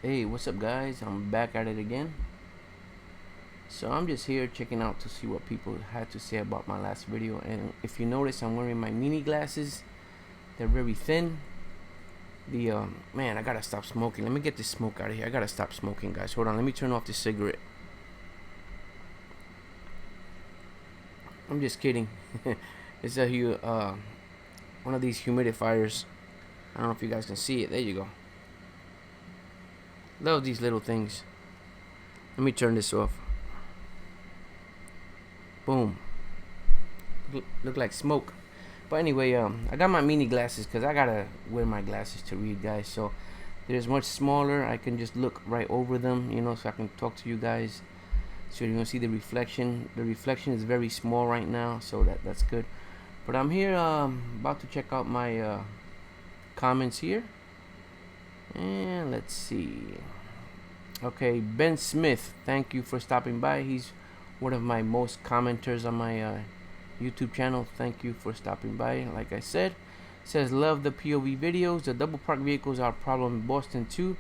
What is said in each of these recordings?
Hey, what's up guys? I'm back at it again. So I'm just here checking out to see what people had to say about my last video, and if you notice, I'm wearing my mini glasses. They're very thin. The man, I gotta stop smoking. Let me get this smoke out of here. I gotta stop smoking, guys. Hold on, let me turn off this cigarette. I'm just kidding. It's one of these humidifiers. I don't know if you guys can see it. There you go. Love these little things. Let me turn this off. Boom. Look like smoke. But anyway, I got my mini glasses because I gotta wear my glasses to read, guys. So they're much smaller. I can just look right over them, so I can talk to you guys. So you're gonna see the reflection. The reflection is very small right now, so that's good. But I'm here about to check out my comments here. And let's see. Okay, Ben Smith, thank you for stopping by. He's one of my most commenters on my YouTube channel. Thank you for stopping by. Like I said, says love the POV videos. The double park vehicles are a problem in Boston too.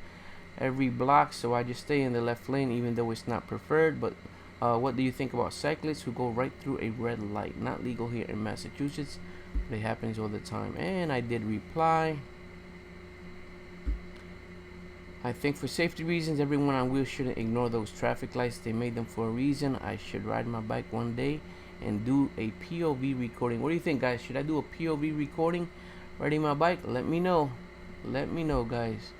Every block, so I just stay in the left lane even though it's not preferred. But what do you think about cyclists who go right through a red light? Not legal here in Massachusetts, but it happens all the time. And I did reply. I think for safety reasons, everyone on wheels shouldn't ignore those traffic lights. They made them for a reason. I should ride my bike one day and do a POV recording. What do you think, guys? Should I do a POV recording riding my bike? Let me know. Let me know, guys.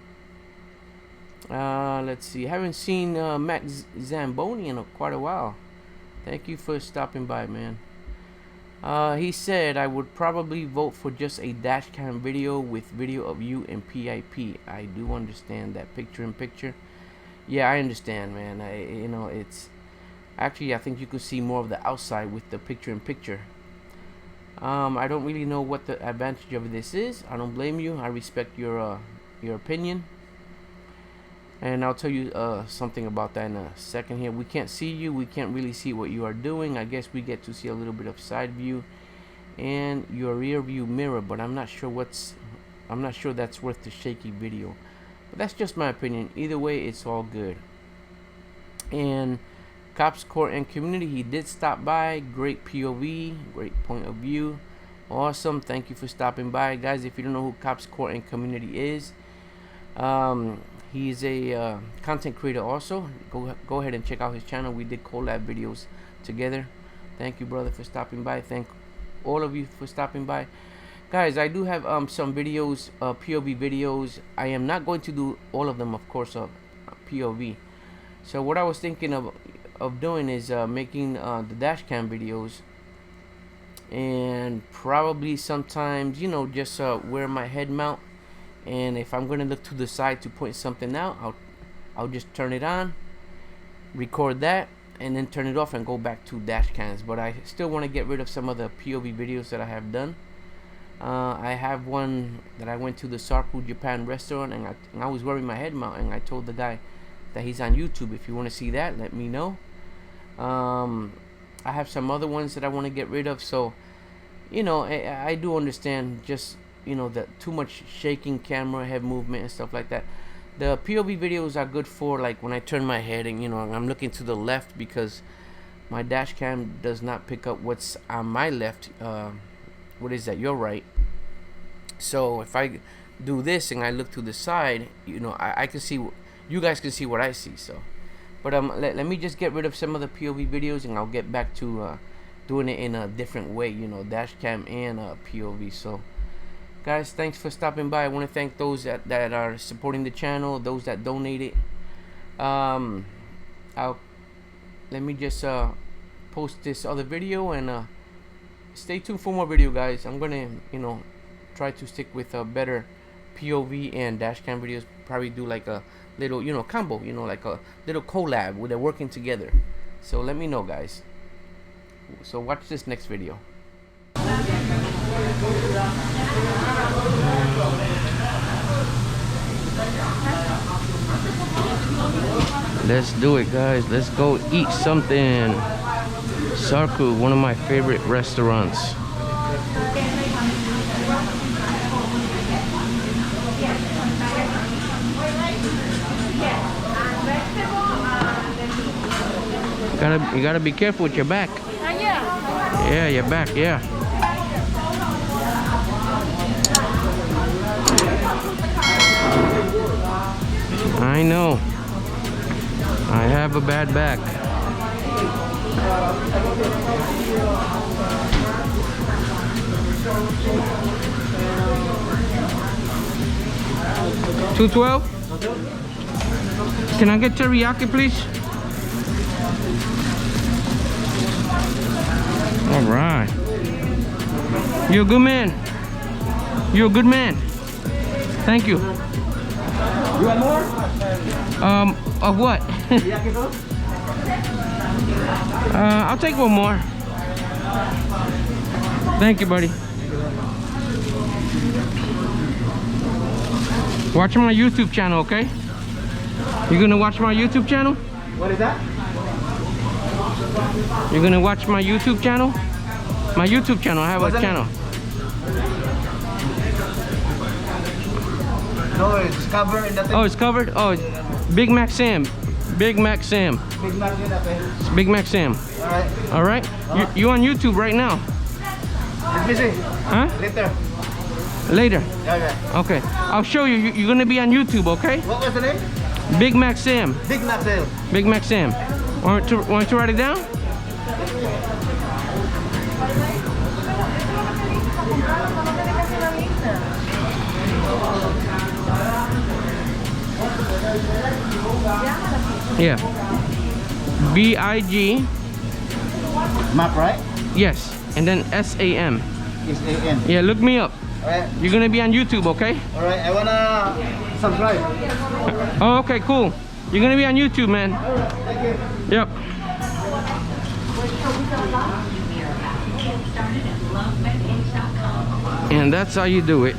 Let's see. I haven't seen Max Zamboni in quite a while. Thank you for stopping by, man. He said I would probably vote for just a dash cam video with video of you in PIP. I do understand that picture in picture. Yeah, I understand, man. It's actually, I think you could see more of the outside with the picture in picture. I don't really know what the advantage of this is. I don't blame you. I respect your opinion. And I'll tell you something about that in a second here. We can't see you. We can't really see what you are doing. I guess we get to see a little bit of side view and your rear view mirror, but I'm not sure that's worth the shaky video. But that's just my opinion. Either way, it's all good. And Cops Court and Community, he did stop by. Great POV, great point of view. Awesome. Thank you for stopping by, guys. If you don't know who Cops Court and Community is, he's a content creator also. Go ahead and check out his channel. We did collab videos together. Thank you, brother, for stopping by. Thank all of you for stopping by. Guys, I do have some videos, POV videos. I am not going to do all of them, of course, of POV. So what I was thinking of doing is making the dash cam videos, and probably sometimes, just wear my head mount. And if I'm gonna look to the side to point something out, I'll just turn it on, record that, and then turn it off and go back to dash cams. But I still want to get rid of some of the POV videos that I have done. I have one that I went to the Sarku Japan restaurant, and I was wearing my head mount, and I told the guy that he's on YouTube. If you want to see that, let me know. I have some other ones that I want to get rid of. So, I do understand just that too much shaking camera, head movement and stuff like that. The POV videos are good for like when I turn my head and I'm looking to the left, because my dash cam does not pick up what's on my left. What is that? Your right. So if I do this and I look to the side, I can see, you guys can see what I see. So, but let me just get rid of some of the POV videos, and I'll get back to doing it in a different way. Dash cam and POV. So, guys, thanks for stopping by. I want to thank those that are supporting the channel, those that donated. Let me just post this other video, and stay tuned for more video, guys. I'm gonna try to stick with a better POV and dash cam videos. Probably do like a little combo, like a little collab where they're working together. So let me know, guys. So watch this next video. Let's do it, guys. Let's go eat something. Sarku, one of my favorite restaurants. You gotta be careful with your back. Yeah. Yeah, your back, yeah. I know. I have a bad back. $2.12? Can I get teriyaki, please? All right. You're a good man. You're a good man. Thank you. You want more? Of what? Teriyaki sauce? I'll take one more. Thank you, buddy. Watch my YouTube channel, okay? You gonna watch my YouTube channel? What is that? You're gonna watch my YouTube channel? My YouTube channel, I have What's a the name? channel. No, it's covered in the thing. Oh, it's covered? Oh, it's Big Mac Sam. Big Mac Sam. Big Mac yun natin. It's Big Mac Sam. Alright. All right? You on YouTube right now? It's busy. Huh? Later. Later. Okay. Okay. I'll show you. You're gonna be on YouTube, okay? What was the name? Big Mac Sam. Big Mac sale. Big Mac Sam. Want to write it down? Yeah. B-I-G. Map, right? Yes. And then S-A-M. It's A-N. Yeah, look me up. Alright. You're gonna be on YouTube, okay? Alright, I wanna subscribe. Oh, okay, cool. You're gonna be on YouTube, man. Thank you. Yep. And that's how you do it.